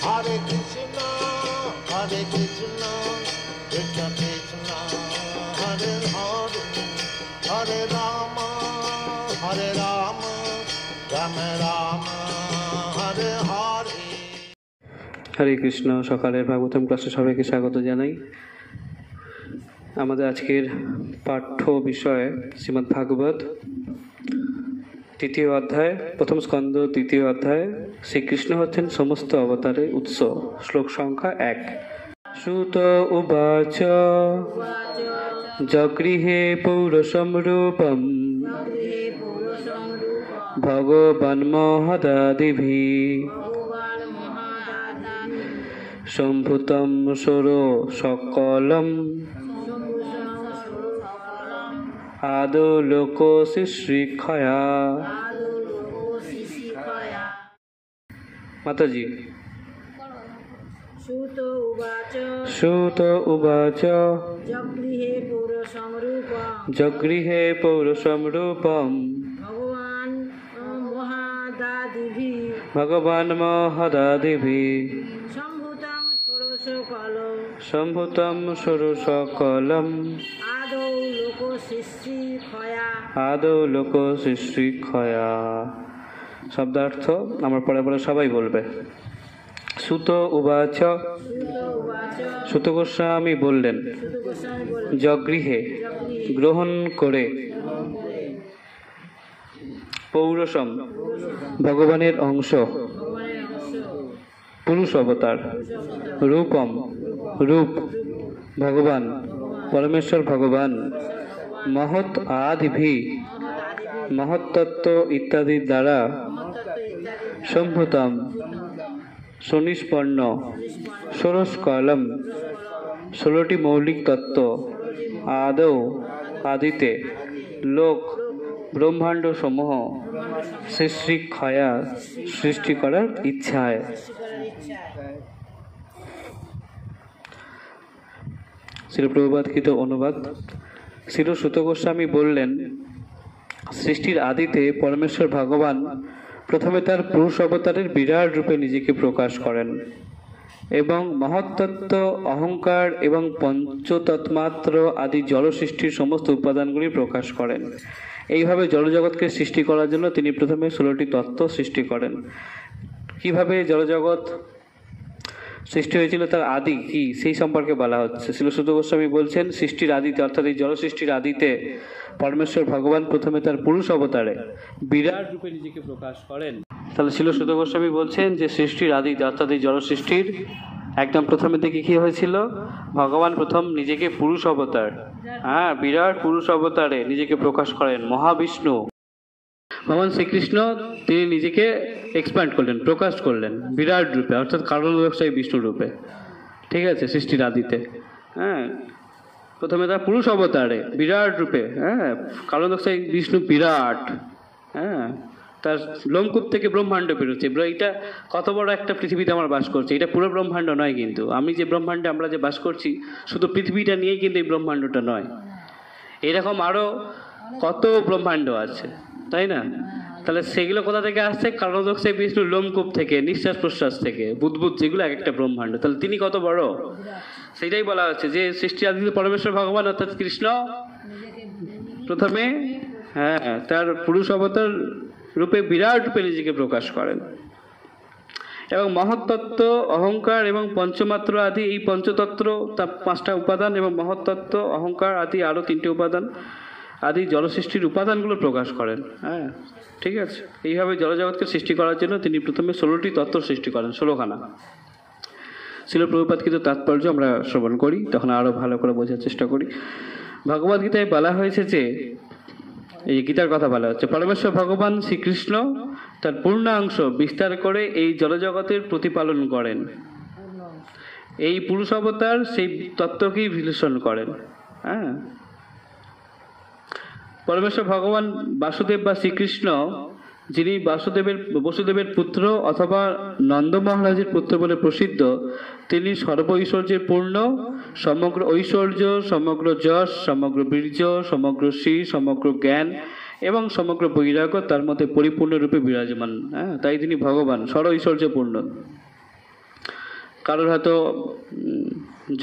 Hare Krishna, Hare Krishna, Krishna Krishna, Hare Hare, Hare Rama, Hare Rama, Rama Rama, Hare Hare. হরে কৃষ্ণ। সকালের ভাগবতম ক্লাসে সবাইকে স্বাগত জানাই। আমাদের আজকের পাঠ্য বিষয় শ্রীমদ্ ভাগবত তৃতীয় অধ্যায়, প্রথম স্কন্ধ তৃতীয় অধ্যায়। শ্রীকৃষ্ণ হচ্ছেন সমস্ত অবতারের উৎস। শ্লোক সংখ্যা 1। সুত উবাচ জগৃহে পৌরসম রূপম ভগবান মহদাদিভিঃ সম্ভূতম সুর সকলম আদৌ লোক শিশ্রিক্ষয়া। মাতাজি। সুত উবাচ জগৃহে পৌরসম রূপম ভগবান মহদাদিভিঃ সম্ভূতম সুর সকলম আদৌ লোক শিশ্রিক্ষয়া। শব্দার্থ আমার পরে পরে সবাই বলবে। সুত উবাচ, সুত গোস্বামী বললেন, জগৃহে গ্রহণ করে, পৌরসম ভগবানের অংশ, পুরুষ অবতার, রূপম রূপ, ভগবান পরমেশ্বর ভগবান, মহৎ আদিভি মহত্তত্ত্ব ইত্যাদির দ্বারা, সম্ভূতম সুনিষ্পন্ন, ষোড়শকলম 16টি মৌলিক তত্ত্ব, আদৌ আদিতে, লোক ব্রহ্মাণ্ড সমূহ, শিশ্রিক্ষয়া সৃষ্টি করার ইচ্ছায়। শ্রীল প্রভুপাদকৃত অনুবাদ। শ্রীল সুত গোস্বামী বললেন, সৃষ্টির আদিতে পরমেশ্বর ভগবান প্রথমে তার পুরুষ অবতারের বিরাট রূপে নিজেকে প্রকাশ করেন এবং মহত্তত্ত্ব, অহংকার এবং পঞ্চতৎমাত্র আদি জল সৃষ্টির সমস্ত উপাদানগুলি প্রকাশ করেন। এইভাবে জড়জগৎকে সৃষ্টি করার জন্য তিনি প্রথমে 16টি তত্ত্ব সৃষ্টি করেন। কিভাবে জড়জগৎ সৃষ্টি হয়েছিল, তার আদি কি, সেই সম্পর্কে বলা হচ্ছে। শ্রীল সুত গোস্বামী বলছেন, সৃষ্টির আদিতে অর্থাৎ এই জল সৃষ্টির আদিতে পরমেশ্বর ভগবান প্রথমে তার পুরুষ অবতারে বিরাট রূপে নিজেকে প্রকাশ করেন। তাহলে শ্রীল সুত গোস্বামী বলছেন যে সৃষ্টির আদিতে অর্থাৎ এই জল সৃষ্টির একদম প্রথমে থেকে কি হয়েছিল, ভগবান প্রথম নিজেকে পুরুষ অবতার, বিরাট পুরুষ অবতারে নিজেকে প্রকাশ করেন। মহাবিষ্ণু ভগবান শ্রীকৃষ্ণ তিনি নিজেকে এক্সপ্যান্ড করলেন, প্রকাশ করলেন বিরাট রূপে অর্থাৎ কারণদর্শী বিষ্ণু রূপে। ঠিক আছে, সৃষ্টির আদিতে প্রথমে তার পুরুষ অবতারে বিরাট রূপে, কারণদর্শী বিষ্ণু বিরাট, তার লোমকূপ থেকে ব্রহ্মাণ্ড বেরোচ্ছে। এটা কত বড় একটা পৃথিবীতে আমরা বাস করছি, এটা পুরো ব্রহ্মাণ্ড নয় কিন্তু। আমি যে ব্রহ্মাণ্ডে আমরা যে বাস করছি শুধু পৃথিবীটা নিয়েই কিন্তু এই ব্রহ্মাণ্ডটা নয়, এরকম আরো কত ব্রহ্মাণ্ড আছে, তাই না? তাহলে সেগুলো কোথা থেকে আসছে? কারণদর্শী বিষ্ণুর লোমকূপ থেকে, নিঃশ্বাস প্রশ্বাস থেকে, বুদ্বুদ, যেগুলো এক একটা ব্রহ্মাণ্ড। তাহলে তিনি কত বড়, সেটাই বলা হচ্ছে যে সৃষ্টি আদিতে পরমেশ্বর ভগবান অর্থাৎ কৃষ্ণ প্রথমে তার পুরুষ অবতার রূপে বিরাট রূপে নিজেকে প্রকাশ করেন এবং মহত্তত্ত্ব, অহংকার এবং পঞ্চমাত্র আদি, এই পঞ্চতত্ত্ব তার 5টা উপাদান এবং মহত্তত্ত্ব, অহংকার আদি আরও 3টে উপাদান আদি জলসৃষ্টির উপাদানগুলো প্রকাশ করেন। ঠিক আছে, এইভাবে জলজগৎকে সৃষ্টি করার জন্য তিনি প্রথমে 16টি তত্ত্ব সৃষ্টি করেন, 16খানা। শ্রীল প্রভুপাদকৃত তাৎপর্য আমরা শ্রবণ করি, তখন আরও ভালো করে বোঝার চেষ্টা করি। ভগবদ্গীতায় বলা হয়েছে যে, এই গীতার কথা বলা হচ্ছে, পরমেশ্বর ভগবান শ্রীকৃষ্ণ তার পূর্ণাংশ বিস্তার করে এই জলজগতের প্রতিপালন করেন। এই পুরুষ অবতার সেই তত্ত্বকেই বিশ্লেষণ করেন। পরমেশ্বর ভগবান বাসুদেব বা শ্রীকৃষ্ণ, যিনি বসুদেবের পুত্র অথবা নন্দ মহারাজের পুত্র বলে প্রসিদ্ধ, তিনি সর্ব ঐশ্বর্যের পূর্ণ, সমগ্র ঐশ্বর্য, সমগ্র যশ, সমগ্র বীর্য, সমগ্র শ্রী, সমগ্র জ্ঞান এবং সমগ্র বৈরাগ্য তার মধ্যে পরিপূর্ণরূপে বিরাজমান। তাই তিনি ভগবান, সর্ব ঐশ্বর্যপূর্ণ। কারোর হয়তো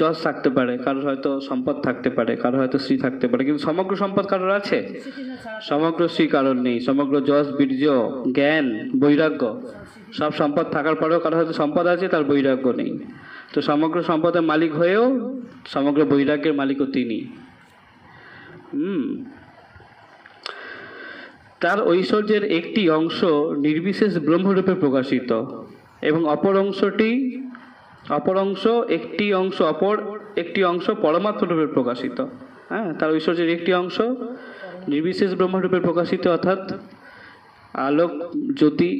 যশ থাকতে পারে, কারোর হয়তো সম্পদ থাকতে পারে, কারোর হয়তো শ্রী থাকতে পারে, কিন্তু সমগ্র সম্পদ কারোর আছে? সমগ্র শ্রী কারোর নেই। সমগ্র যশ, বীর্য, জ্ঞান, বৈরাগ্য সব সম্পদ থাকার পরেও কারোর হয়তো সম্পদ আছে, তার বৈরাগ্য নেই। তো সমগ্র সম্পদের মালিক হয়েও সমগ্র বৈরাগ্যের মালিকও তিনি। তার ঐশ্বর্যের একটি অংশ নির্বিশেষ ব্রহ্মরূপে প্রকাশিত এবং অপর একটি অংশ পরমাত্ম রূপে প্রকাশিত। হ্যাঁ, তার ঐশ্বর্যের একটি অংশ নির্বিশেষ ব্রহ্মরূপে প্রকাশিত, অর্থাৎ আলোক, জ্যোতি,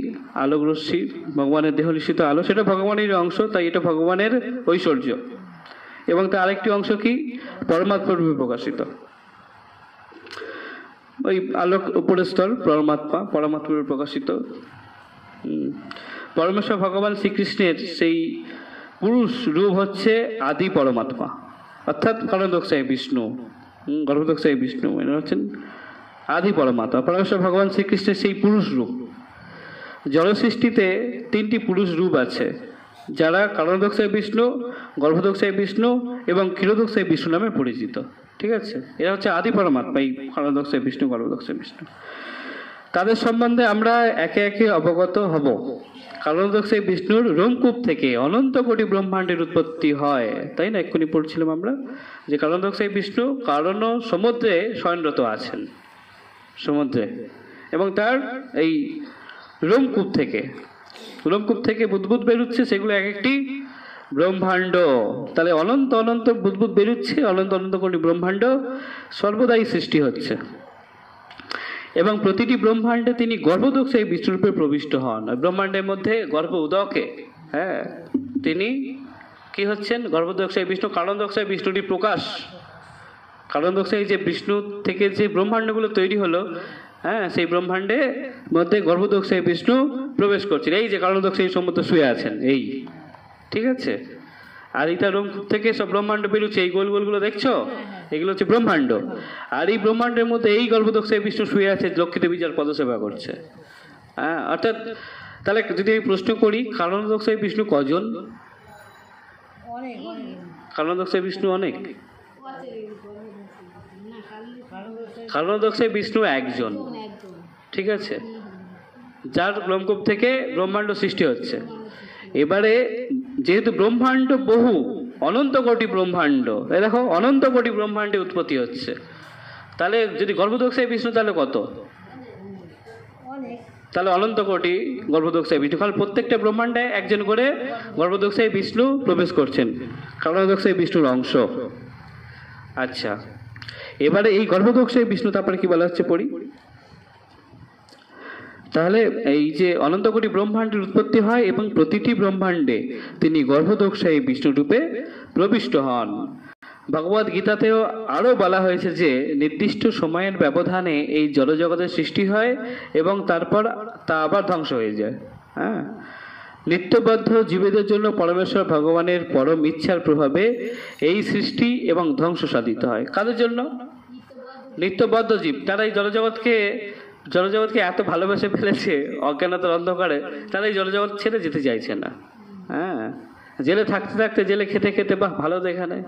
আলোক রশ্মি, ভগবানের দেহ নিশ্চিত আলো, সেটা ভগবানের অংশ, তাই এটা ভগবানের ঐশ্বর্য। এবং তার আরেকটি অংশ কি? পরমাত্ম রূপে প্রকাশিত। ওই আলোক উপরের স্তর পরমাত্ম রূপে প্রকাশিত। পরমেশ্বর ভগবান শ্রীকৃষ্ণের সেই পুরুষ রূপ হচ্ছে আদি পরমাত্মা, অর্থাৎ কারণদক্ষায় বিষ্ণু, গর্ভদক্ষায় বিষ্ণু এরা হচ্ছেন আদি পরমাত্মা। পরমেশ্বর ভগবান শ্রীকৃষ্ণের সেই পুরুষ রূপ। জলসৃষ্টিতে 3টি পুরুষ রূপ আছে, যারা কারণদক্ষায় বিষ্ণু, গর্ভদক্ষায় বিষ্ণু এবং ক্ষীরদক্ষায় বিষ্ণু নামে পরিচিত। ঠিক আছে, এরা হচ্ছে আদি পরমাত্মা, এই কারণদক্ষায় বিষ্ণু, গর্ভদক্ষায় বিষ্ণু। তাদের সম্বন্ধে আমরা একে একে অবগত হব। কারণদক্ষায় বিষ্ণুর রোমকূপ থেকে অনন্ত কোটি ব্রহ্মাণ্ডের উৎপত্তি হয়, তাই না? এক্ষুনি পড়ছিলাম আমরা যে কারণদক্ষায় বিষ্ণু কারণ সমুদ্রে শয়নরত আছেন, সমুদ্রে, এবং তার এই রোমকূপ থেকে বুদ্বুদ বেরোচ্ছে, সেগুলো এক একটি ব্রহ্মাণ্ড। তাহলে অনন্ত অনন্ত বুদ্বুদ বেরোচ্ছে, অনন্ত অনন্ত কোটি ব্রহ্মাণ্ড সর্বদাই সৃষ্টি হচ্ছে। এবং প্রতিটি ব্রহ্মাণ্ডে তিনি গর্ভদক্ষায় বিষ্ণুরূপে প্রবিষ্ট হন। ব্রহ্মাণ্ডের মধ্যে গর্ভ উদকে, হ্যাঁ, তিনি কি হচ্ছেন? গর্ভদক্ষায় বিষ্ণু, কারণদক্ষায় বিষ্ণুরই প্রকাশ। কারণদক্ষায় যে বিষ্ণু থেকে যে ব্রহ্মাণ্ডগুলো তৈরি হলো, হ্যাঁ, সেই ব্রহ্মাণ্ডের মধ্যে গর্ভদক্ষায় বিষ্ণু প্রবেশ করছেন। এই যে কারণদক্ষায় সমুদ্র শুয়ে আছেন, এই, ঠিক আছে। আর এটা রোমকূপ থেকে সব ব্রহ্মাণ্ড বেরোচ্ছে, এই গোল গোলগুলো দেখছো, এগুলো হচ্ছে ব্রহ্মাণ্ড। আর এই ব্রহ্মাণ্ডের মধ্যে এই গর্ভদক্ষায় বিষ্ণু শুয়ে আছে, লক্ষ্মী দেবী যার পদসেবা করছে। হ্যাঁ, অর্থাৎ তাহলে যদি আমি প্রশ্ন করি, কারণদক্ষায় বিষ্ণু কজন? কারণদক্ষায় বিষ্ণু অনেক। কারণদক্ষায় বিষ্ণু একজন, ঠিক আছে, যার রোমকূপ থেকে ব্রহ্মাণ্ড সৃষ্টি হচ্ছে। এবারে যেহেতু ব্রহ্মাণ্ড বহু, অনন্ত কোটি ব্রহ্মাণ্ড, এই দেখো অনন্ত কোটি ব্রহ্মাণ্ডে উৎপত্তি হচ্ছে, তাহলে যদি গর্ভদক্ষায় বিষ্ণু তাহলে কত? তাহলে অনন্ত কোটি গর্ভদক্ষায় বিষ্ণু, কারণ প্রত্যেকটা ব্রহ্মাণ্ডে একজন করে গর্ভদক্ষায় বিষ্ণু প্রবেশ করছেন, কারণদক্ষায় বিষ্ণুর অংশ। আচ্ছা, এবারে এই গর্ভদক্ষায় বিষ্ণু তারপরে কি বলা হচ্ছে পড়ি। তাহলে এই যে অনন্ত কোটি ব্রহ্মাণ্ডের উৎপত্তি হয় এবং প্রতিটি ব্রহ্মাণ্ডে তিনি গর্ভদক্ষায় বিষ্ণু রূপে প্রবিষ্ট হন। ভগবদ গীতাতেও আরও বলা হয়েছে যে নির্দিষ্ট সময়ের ব্যবধানে এই জড়জগতের সৃষ্টি হয় এবং তারপর তা আবার ধ্বংস হয়ে যায়। হ্যাঁ, নিত্যবদ্ধ জীবেদের জন্য পরমেশ্বর ভগবানের পরম ইচ্ছার প্রভাবে এই সৃষ্টি এবং ধ্বংস সাধিত হয়। কাদের জন্য? নিত্যবদ্ধ জীব, তারা এই জড়জগৎকে এত ভালোবেসে ফেলেছে অজ্ঞানতার অন্ধকারে, তারা এই জড়জগৎ ছেড়ে যেতে চাইছে না। হ্যাঁ, জেলে থাকতে থাকতে, জেলে খেতে খেতে বাহ ভালো দেখানে,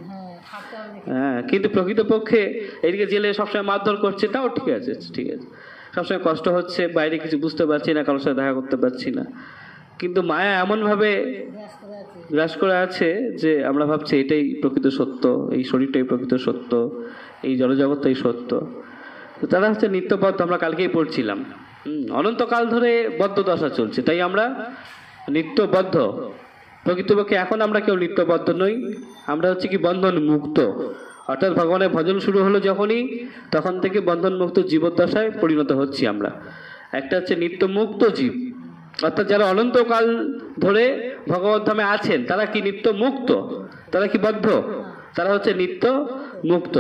হ্যাঁ, কিন্তু প্রকৃতপক্ষে এদিকে জেলে সবসময় মারধর করছে, তাও ঠিক আছে, ঠিক আছে, সবসময় কষ্ট হচ্ছে, বাইরে কিছু বুঝতে পারছি না, কারোর সাথে দেখা করতে পারছি না, কিন্তু মায়া এমনভাবে গ্রাস করে আছে যে আমরা ভাবছি এটাই প্রকৃত সত্য, এই শরীরটাই প্রকৃত সত্য, এই জড়জগৎটাই সত্য। তো তারা হচ্ছে নিত্যবদ্ধ, আমরা কালকেই পড়ছিলাম, অনন্তকাল ধরে বদ্ধ দশা চলছে, তাই আমরা নিত্যবদ্ধ। প্রকৃতপক্ষে এখন আমরা কেউ নিত্যবদ্ধ নই, আমরা হচ্ছে কি বন্ধন মুক্ত, অর্থাৎ ভগবানের ভজন শুরু হলো যখনই, তখন থেকে বন্ধন মুক্ত জীবদ্দশায় পরিণত হচ্ছি আমরা। একটা হচ্ছে নিত্য মুক্ত জীব, অর্থাৎ যারা অনন্তকাল ধরে ভগবত ধামে আছেন তারা কি নিত্য মুক্ত, তারা কি বদ্ধ, তারা হচ্ছে নিত্য মুক্ত।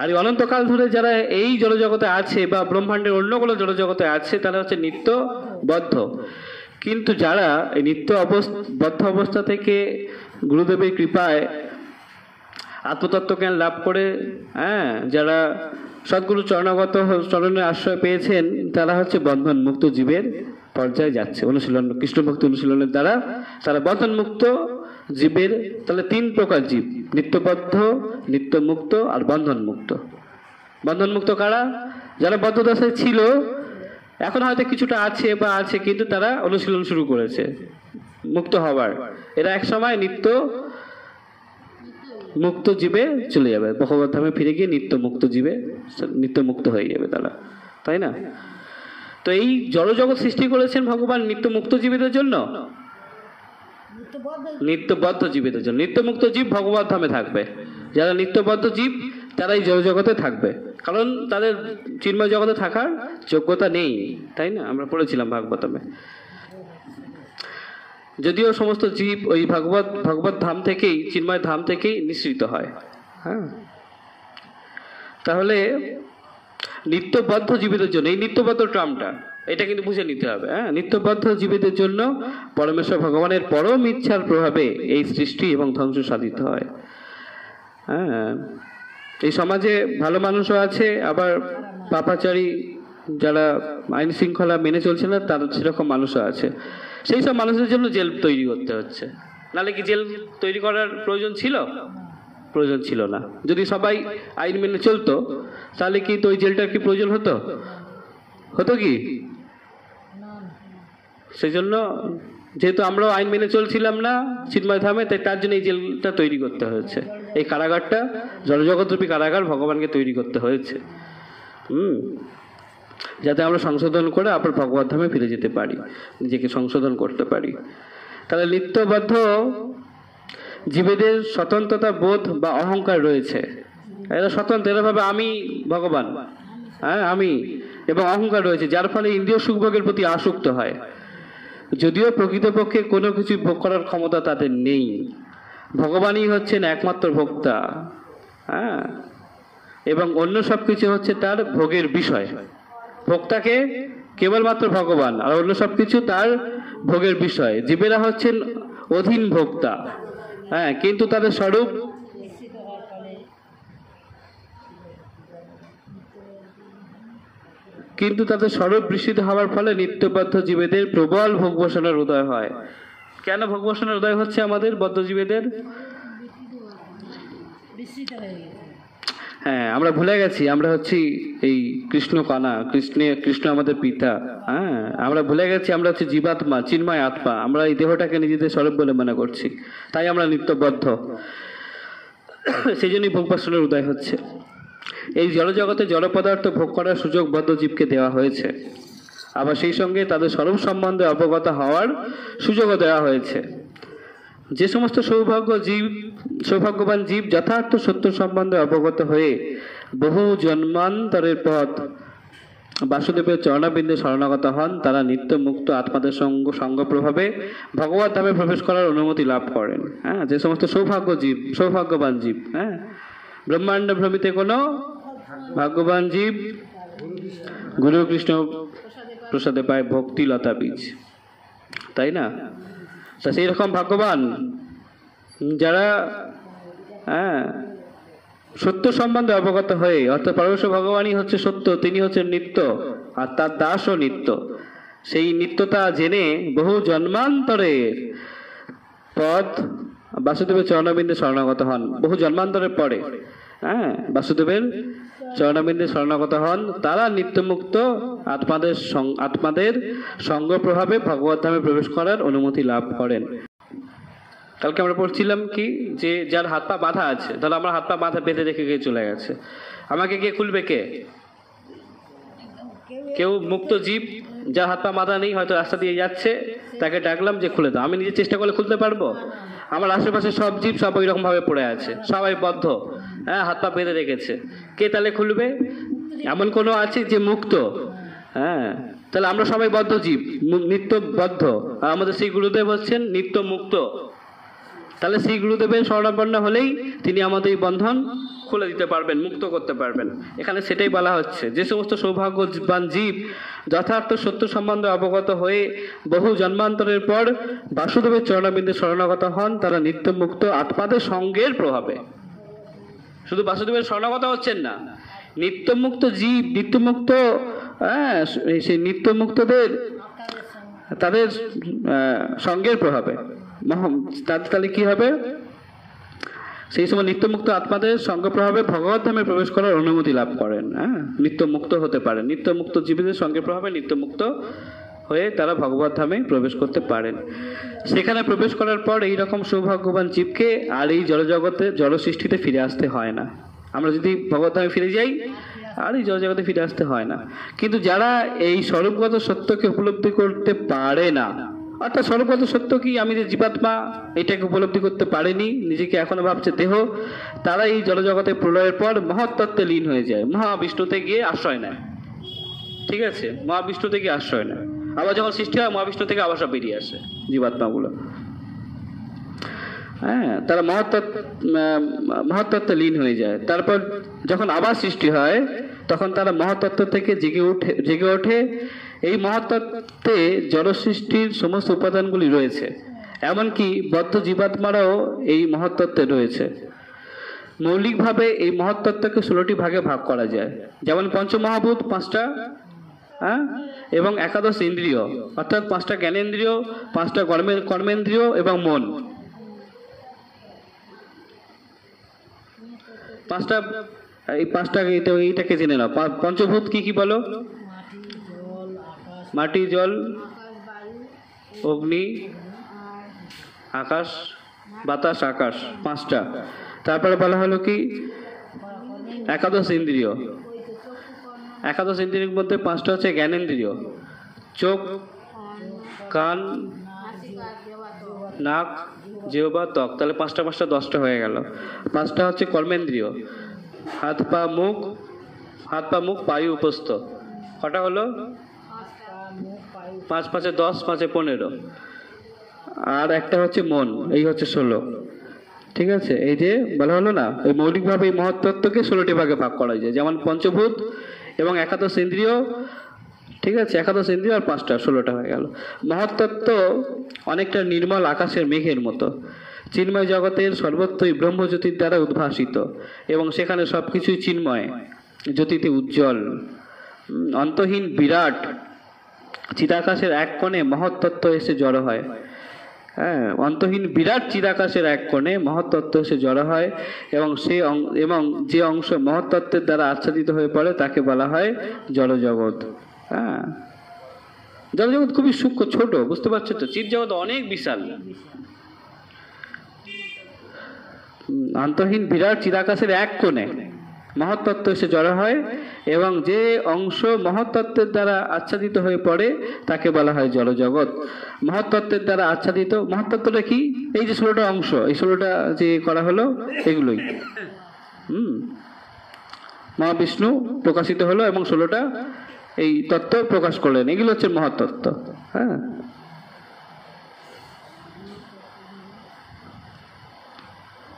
আর অনন্তকাল ধরে যারা এই জড়জগতে আছে বা ব্রহ্মাণ্ডের অন্য কোনো জড়জগতে আছে তারা হচ্ছে নিত্য বদ্ধ। কিন্তু যারা এই নিত্য বদ্ধ অবস্থা থেকে গুরুদেবের কৃপায় আত্মতত্ত্ব জ্ঞান লাভ করে, হ্যাঁ, যারা সদ্গুরু চরণে আশ্রয় পেয়েছেন, তারা হচ্ছে বন্ধন মুক্ত জীবের পর্যায়ে যাচ্ছে অনুশীলন, কৃষ্ণ ভক্তি অনুশীলনের দ্বারা তারা বন্ধনমুক্ত জীবের, তাহলে 3 প্রকার জীব, নিত্যবদ্ধ, নিত্যমুক্ত আর বন্ধনমুক্ত। বন্ধনমুক্ত কারা? যারা বদ্ধদশায় ছিল, এখন হয়তো কিছুটা আছে বা আছে, কিন্তু তারা অনুশীলন শুরু করেছে মুক্ত হওয়ার। এরা এক সময় নিত্য মুক্ত জীবে চলে যাবে, ভগবত ধামে ফিরে গিয়ে নিত্য মুক্ত জীবে নিত্য মুক্ত হয়ে যাবে তারা, তাই না? তো এই জড়জগৎ সৃষ্টি করেছেন ভগবান নিত্য মুক্ত জীবীদের জন্য, নিত্যবদ্ধ জীবীদের জন্য। নিত্যমুক্ত জীব ভগবত ধামে থাকবে, যারা নিত্যবদ্ধ জীব তারাই জড়জগতে থাকবে, কারণ তাদের চিন্ময় জগতে থাকার যোগ্যতা নেই, তাই না? আমরা পড়েছিলাম ভাগবতমে। যদিও সমস্ত জীব ওই ভগবত ধাম থেকেই, চিন্ময় ধাম থেকেই নিঃসৃত হয়। হ্যাঁ, তাহলে নিত্যবদ্ধ জীবীদের জন্য, এই নিত্যবদ্ধ টার্মটা এটা কিন্তু বুঝে নিতে হবে। হ্যাঁ, নিত্যবদ্ধ জীবীদের জন্য পরমেশ্বর ভগবানের পরম ইচ্ছার প্রভাবে এই সৃষ্টি এবং ধ্বংস সাধিত হয়। হ্যাঁ, এই সমাজে ভালো মানুষও আছে, আবার পাপাচারী যারা আইন শৃঙ্খলা মেনে চলছে না, তার সেরকম মানুষও আছে। সেই সব মানুষদের জন্য জেল তৈরি করতে হচ্ছে, নাহলে কি জেল তৈরি করার প্রয়োজন ছিল? প্রয়োজন ছিল না। যদি সবাই আইন মেনে চলতো তাহলে কি তো ওই জেলটার কি প্রয়োজন হতো? হতো কি? সেই জন্য যেহেতু আমরাও আইন মেনে চলছিলাম না চিন্ময় ধামে, তাই তার জন্য এই জেলটা তৈরি করতে হয়েছে, এই কারাগারটা, জড়জগৎরূপী কারাগার ভগবানকে তৈরি করতে হয়েছে, যাতে আমরা সংশোধন করে আবার ভগবত ধামে ফিরে যেতে পারি, নিজেকে সংশোধন করতে পারি। তাহলে নিত্যবদ্ধ জীবেদের স্বতন্ত্রতা বোধ বা অহংকার রয়েছে, এরা স্বতন্ত্র, এরা ভাবে আমি ভগবান, হ্যাঁ আমি, এবং অহংকার রয়েছে, যার ফলে ইন্দ্রিয় সুখভোগের প্রতি আসক্ত হয়, যদিও প্রকৃতপক্ষে কোনো কিছু ভোগ করার ক্ষমতা তাদের নেই। ভগবানই হচ্ছেন একমাত্র ভোক্তা, হ্যাঁ, এবং অন্য সবকিছু হচ্ছে তার ভোগের বিষয়। ভোক্তাকে কেবলমাত্র ভগবান, আর অন্য সবকিছু তার ভোগের বিষয়। জীবেরা হচ্ছেন অধীন ভোক্তা, হ্যাঁ, কিন্তু তাদের স্বরূপ বিস্মৃত হওয়ার ফলে নিত্যবদ্ধ জীবেদের প্রবল ভোগবাসনার উদয় হয়। কেন ভোগবাসনার উদয় হচ্ছে আমাদের বদ্ধ জীবেদের? হ্যাঁ, আমরা ভুলে গেছি আমরা হচ্ছি এই কৃষ্ণ কণা, কৃষ্ণ আমাদের পিতা। হ্যাঁ, আমরা ভুলে গেছি আমরা হচ্ছে জীবাত্মা, চিন্ময় আত্মা। আমরা এই দেহটাকে নিজেদের স্বরূপ বলে মনে করছি, তাই আমরা নিত্যবদ্ধ, সেই জন্যই ভোগবাসনার উদয় হচ্ছে। এই জড়জগতে জড় পদার্থ ভোগ করার সুযোগ বদ্ধ জীবকে দেওয়া হয়েছে, আবার সেই সঙ্গে তাদের স্বরূপ সম্বন্ধে অবগত হওয়ার সুযোগও দেওয়া হয়েছে। যে সমস্ত সৌভাগ্যবান জীব যথার্থ সত্য সম্বন্ধে অবগত হয়ে বহু জন্মান্তরের পথ বাসুদেবের চরণাবিন্দে শরণাগত হন, তারা নিত্য মুক্ত আত্মাদের সঙ্গ প্রভাবে ভগবত ধামে প্রবেশ করার অনুমতি লাভ করেন। হ্যাঁ, যে সমস্ত সৌভাগ্যবান জীব, হ্যাঁ, ব্রহ্মাণ্ড ভ্রমিতে কোনো ভাগ্যবান জীব গুরু কৃষ্ণ প্রসাদে পায় ভক্তি লতা বীজ, তাই না? তা সেই রকম ভাগ্যবান যারা সত্য সম্বন্ধে অবগত হয়ে, অর্থাৎ পরমেশ্বর ভগবানই হচ্ছে সত্য, তিনি হচ্ছেন নিত্য, আর তার দাসও নিত্য, সেই নিত্যতা জেনে বহু জন্মান্তরের পথ বাসুদেবের চরণাবিন্দে শরণাগত হন। বহু জন্মান্তরের পরে বাসুদেবের চরণাবিন্দে শরণাগত হন, তারা নিত্যমুক্ত আত্মাদের সঙ্গ প্রভাবে ভগবত ধামে প্রবেশ করার অনুমতি লাভ করেন। কালকে আমরা পড়ছিলাম কি, যে যার হাত পা বাঁধা আছে, তাহলে আমার হাত পা বাঁধা বেঁধে রেখে গিয়ে চলে গেছে, আমাকে কে খুলবে? কেউ মুক্ত জীব যার হাত পা বাঁধা নেই, হয়তো রাস্তা দিয়ে যাচ্ছে, তাকে ডাকলাম যে খুলে দাও, আমি নিজে চেষ্টা করলে খুলতে পারবো? আমার আশেপাশে সব জীব সব ওই রকম ভাবে পড়ে আছে, সবাই বদ্ধ, হ্যাঁ, হাত পা বেঁধে রেখেছে, কে তাহলে খুলবে? এমন কোনো আছে যে মুক্ত? হ্যাঁ, তাহলে আমরা সবাই বদ্ধ জীব, নিত্যবদ্ধ, আর আমাদের সেই গুরুদেব হচ্ছেন নিত্য মুক্ত। তাহলে সেই গুরুদেবের শরণাপন্ন হলেই তিনি আমাদের এই বন্ধন খুলে দিতে পারবেন, মুক্ত করতে পারবেন। এখানে সেটাই বলা হচ্ছে, যে সমস্ত সৌভাগ্যবান জীব যথার্থ সত্য সম্বন্ধে অবগত হয়ে বহু জন্মান্তরের পর বাসুদেবের চরণাবিন্দে শরণাগত হন, তারা নিত্য মুক্ত আত্মাদের সঙ্গের প্রভাবে, শুধু বাসুদেবের শরণাগত হচ্ছেন না, নিত্যমুক্ত জীব, নিত্যমুক্ত, সেই নিত্যমুক্তদের তাদের সঙ্গের প্রভাবে তাহলে কি হবে, সেই সময় নিত্যমুক্ত আত্মাদের সঙ্গ প্রভাবে ভগবত ধামে প্রবেশ করার অনুমতি লাভ করেন। হ্যাঁ, নিত্যমুক্ত হতে পারেন, নিত্যমুক্ত জীবীদের সঙ্গে প্রভাবে নিত্যমুক্ত হয়ে তারা ভগবত ধামে প্রবেশ করতে পারেন। সেখানে প্রবেশ করার পর এই রকম সৌভাগ্যবান জীবকে আর এই জড়জগতে জড়সৃষ্টিতে ফিরে আসতে হয় না। আমরা যদি ভগবত ধামে ফিরে যাই আর এই জড়জগতে ফিরে আসতে হয় না। কিন্তু যারা এই স্বরূপগত সত্যকে উপলব্ধি করতে পারে না, অর্থাৎ স্বরূপগত সত্য কি, আমি যে জীবাত্মা এটাকে উপলব্ধি করতে পারেনি, নিজেকে এখনো ভাবছে দেহ, তারা এই জড়জগতে প্রলয়ের পর মহত্তত্ত্বে লীন হয়ে যায়, মহাবিষ্ণুতে গিয়ে আশ্রয় নেয়। ঠিক আছে, মহাবিষ্ণুতে গিয়ে আশ্রয় নেয়। আবার যখন সৃষ্টি হয় মহাবিষ্ণু থেকে আবার সব বেরিয়ে আসে জীবাত্মাগুলো। হ্যাঁ, তারা মহত্তত্ত্বে লীন হয়ে যায়। তারপর যখন আবার সৃষ্টি হয় তখন তারা মহত্তত্ত্ব থেকে জেগে ওঠে। এই মহত্তত্ত্বে জড়সৃষ্টির সমস্ত উপাদানগুলি রয়েছে, এমনকি বদ্ধ জীবাত্মারাও এই মহত্তত্ত্বে রয়েছে। মৌলিকভাবে এই মহত্তত্ত্বকে 16টি ভাগে ভাগ করা যায়, যেমন পঞ্চমহাভূত 5টা, হ্যাঁ, এবং 11 ইন্দ্রিয়, অর্থাৎ 5টা জ্ঞানেন্দ্রিয়, 5টা কর্মেন্দ্রিয় এবং মন। 5টা, এই 5টা এইটাকে জেনে নাও। পঞ্চভূত কি কি বলো? মাটি, জল, অগ্নি, আকাশ, বাতাস, আকাশ, 5টা। তারপরে বলা হলো কি 11 ইন্দ্রিয়। 11 ইন্দ্রিয়ের মধ্যে 5টা হচ্ছে জ্ঞানেন্দ্রিয়, চোখ, কান, নাক, জিহ্বা, ত্বক। তাহলে 5টা 10টা হয়ে গেল। 5টা হচ্ছে কর্মেন্দ্রিয়, হাত পা মুখ, পায়ু, উপস্থ। কটা হলো? 5 5 10, 5 15। আর একটা হচ্ছে মন, এই হচ্ছে 16। ঠিক আছে, এই যে বলা হলো না, এই মৌলিকভাবে এই মহত্তত্ত্বকে 16টি ভাগে ভাগ করা যায়, যেমন পঞ্চভূত এবং 11 ইন্দ্রিয়। ঠিক আছে, 11 ইন্দ্রিয় আর 5টা, 16টা হয়ে গেল। মহত্তত্ত্ব অনেকটা নির্মল আকাশের মেঘের মতো, চিন্ময় জগতের সর্বত্রই ব্রহ্মজ্যোতির দ্বারা উদ্ভাসিত, এবং সেখানে সবকিছুই চিন্ময় জ্যোতিতে উজ্জ্বল। অন্তহীন বিরাট চিদাকাশের এক কোণে মহত্তত্ত্ব এসে জড়ো হয়। হ্যাঁ, অন্তহীন বিরাট চিদাকাশের এক কোণে মহত্তত্ত্ব এসে জড়ো হয়, এবং যে অংশ মহত্তত্ত্বের দ্বারা আচ্ছাদিত হয়ে পড়ে তাকে বলা হয় জড়জগৎ। হ্যাঁ, জড়জগৎ খুবই সূক্ষ্ম, ছোট, বুঝতে পারছো তো? চিৎ জগৎ অনেক বিশাল। অন্তহীন বিরাট চিদাকাশের এক কোণে মহত্তত্ত্ব এসে জড়ো হয়, এবং যে অংশ মহত্তত্ত্বের দ্বারা আচ্ছাদিত হয়ে পড়ে তাকে বলা হয় জড়জগৎ। মহত্তত্ত্বের দ্বারা আচ্ছাদিত, মহত্তত্ত্বটা কি? এই যে 16টা অংশ, এই 16টা যে করা হলো এগুলোই। মহাবিষ্ণু প্রকাশিত হলো এবং 16টা এই তত্ত্ব প্রকাশ করলেন, এগুলো হচ্ছে মহত্তত্ত্ব। হ্যাঁ,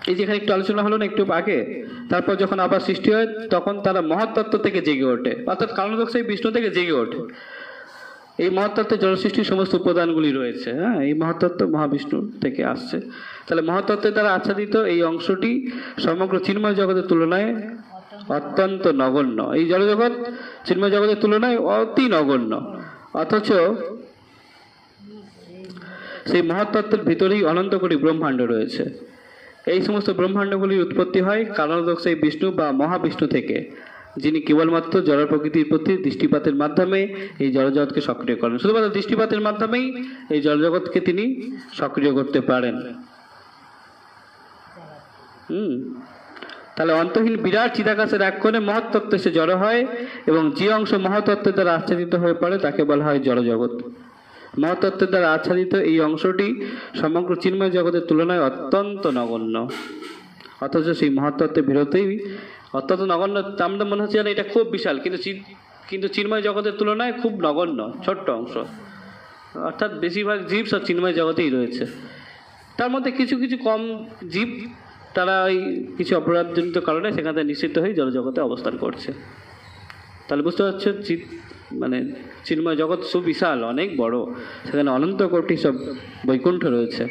এই যেখানে একটু আলোচনা হলো না একটু আগে, তারপর যখন আবার সৃষ্টি হয় তখন তারা মহত্তত্ত্ব থেকে জেগে ওঠে, অর্থাৎ কারণদর্শী বিষ্ণু থেকে জেগে ওঠে। এই মহত্তত্ত্বে জলসৃষ্টির সমস্ত উপাদানগুলি রয়েছে। হ্যাঁ, এই মহত্তত্ত্ব মহাবিষ্ণু থেকে আসছে। তাহলে মহত্তত্ত্বের দ্বারা আচ্ছাদিত এই অংশটি সমগ্র চিন্ময় জগতের তুলনায় অত্যন্ত নগণ্য। এই জড়জগৎ চিন্ময় জগতের তুলনায় অতি নগণ্য, অথচ সেই মহত্তত্ত্বের ভিতরেই অনন্ত কোটি ব্রহ্মাণ্ড রয়েছে। এই সমস্ত ব্রহ্মাণ্ডগুলির উৎপত্তি হয় কারণদর্শী বিষ্ণু বা মহাবিষ্ণু থেকে, যিনি কেবলমাত্র জড় প্রকৃতির প্রতি দৃষ্টিপাতের মাধ্যমে এই জড়জগৎকে সক্রিয় করেন। শুধুমাত্র দৃষ্টিপাতের মাধ্যমেই এই জড়জগৎকে তিনি সক্রিয় করতে পারেন। তাহলে অন্তহীন বিরাট চিদাকাশের এক কোণে মহত্তত্ত্ব এসে জড়ো হয়, এবং যে অংশ মহত্তত্ত্বের দ্বারা আচ্ছাদিত হয়ে পড়ে তাকে বলা হয় জড়জগৎ। মহত্তত্ত্বের দ্বারা আচ্ছাদিত এই অংশটি সমগ্র চিন্ময় জগতের তুলনায় অত্যন্ত নগণ্য, অথচ সেই মহত্তত্ত্বের বিরতেই অত্যন্ত নগণ্য। আমাদের মনে হচ্ছে যেন এটা খুব বিশাল, কিন্তু চিন্ময় জগতের তুলনায় খুব নগণ্য, ছোট্ট অংশ। অর্থাৎ বেশিরভাগ জীব সব চিন্ময় জগতেই রয়েছে। তার মধ্যে কিছু কিছু কম জীব, তারা ওই কিছু অপরাধজনিত কারণে সেখান থেকে নিষিদ্ধ হয়ে জড়জগতে অবস্থান করছে। তাহলে বুঝতে পারছো, চিন্ময় জগৎ সুবিশাল, অনেক বড়, সেখানে অনন্ত কোটি সব বৈকুণ্ঠ রয়েছে,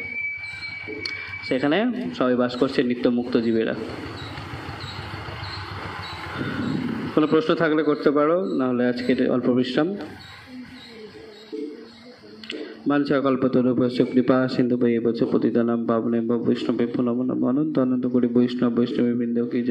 সেখানে সবাই বাস করছে নিত্য মুক্ত জীবেরা। কোনো প্রশ্ন থাকলে করতে পারো, নাহলে আজকে অল্প বিশ্রাম। মানসা কল্পতরুপস্য কৃপা সিন্ধু বৈবচ পতিতানাং পাবনেভ্যো বৈষ্ণবেভ্যো নমো নমঃ। অনন্ত অনন্ত কোটি বৈষ্ণব বৈষ্ণবী বৃন্দ কি জয়।